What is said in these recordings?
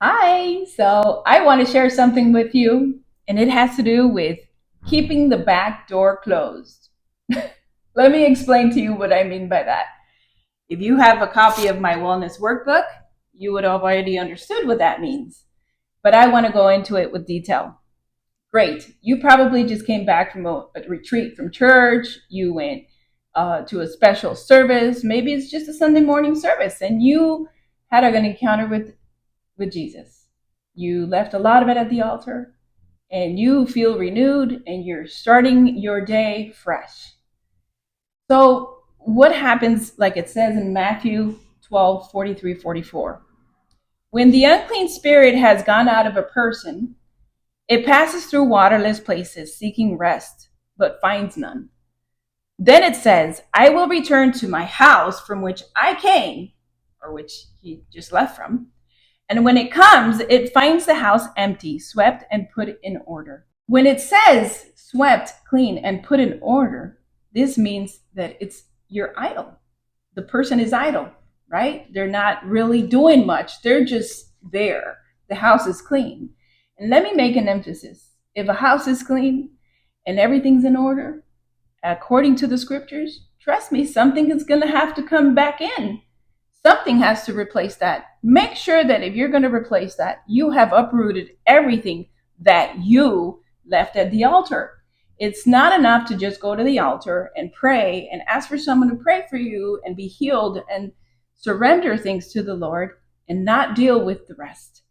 Hi, so I want to share something with you, and it has to do with keeping the back door closed. Let me explain to you what I mean by that. If you have a copy of my wellness workbook, you would have already understood what that means. But I want to go into it with detail. Great. You probably just came back from a retreat from church. You went to a special service. Maybe it's just a Sunday morning service, and you had an encounter with Jesus. You left a lot of it at the altar and you feel renewed and you're starting your day fresh. So, what happens, like it says in Matthew 12:43-44? When the unclean spirit has gone out of a person, it passes through waterless places seeking rest, but finds none. Then it says, I will return to my house from which I came, or which he just left from. And when it comes, it finds the house empty, swept, and put in order. When it says swept, clean, and put in order, this means that you're idle. The person is idle, right? They're not really doing much. They're just there. The house is clean. And let me make an emphasis. If a house is clean and everything's in order, according to the scriptures, trust me, something is going to have to come back in. Something has to replace that. Make sure that if you're going to replace that, you have uprooted everything that you left at the altar. It's not enough to just go to the altar and pray and ask for someone to pray for you and be healed and surrender things to the Lord and not deal with the rest.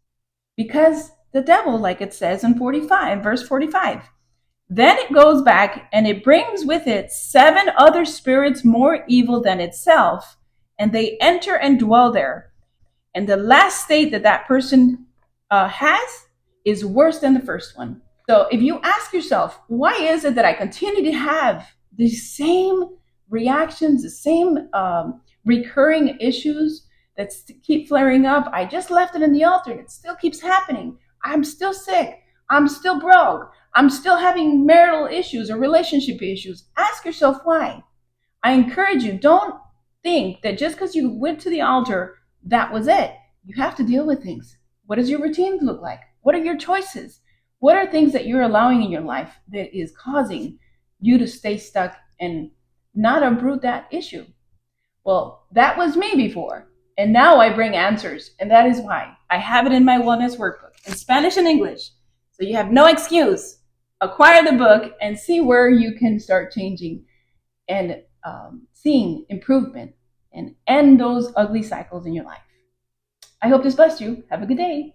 Because the devil, like it says in 45, verse 45, then it goes back and it brings with it 7 other spirits more evil than itself, and they enter and dwell there. And the last state that that person has is worse than the first one. So if you ask yourself, why is it that I continue to have the same reactions, the same recurring issues that keep flaring up? I just left it in the altar and it still keeps happening. I'm still sick. I'm still broke. I'm still having marital issues or relationship issues. Ask yourself why. I encourage you, don't think that just because you went to the altar, that was it. You have to deal with things. What does your routine look like? What are your choices? What are things that you're allowing in your life that is causing you to stay stuck and not uproot that issue? Well, that was me before. And now I bring answers. And that is why I have it in my wellness workbook in Spanish and English. So you have no excuse. Acquire the book and see where you can start changing and seeing improvement and end those ugly cycles in your life. I hope this blessed you. Have a good day.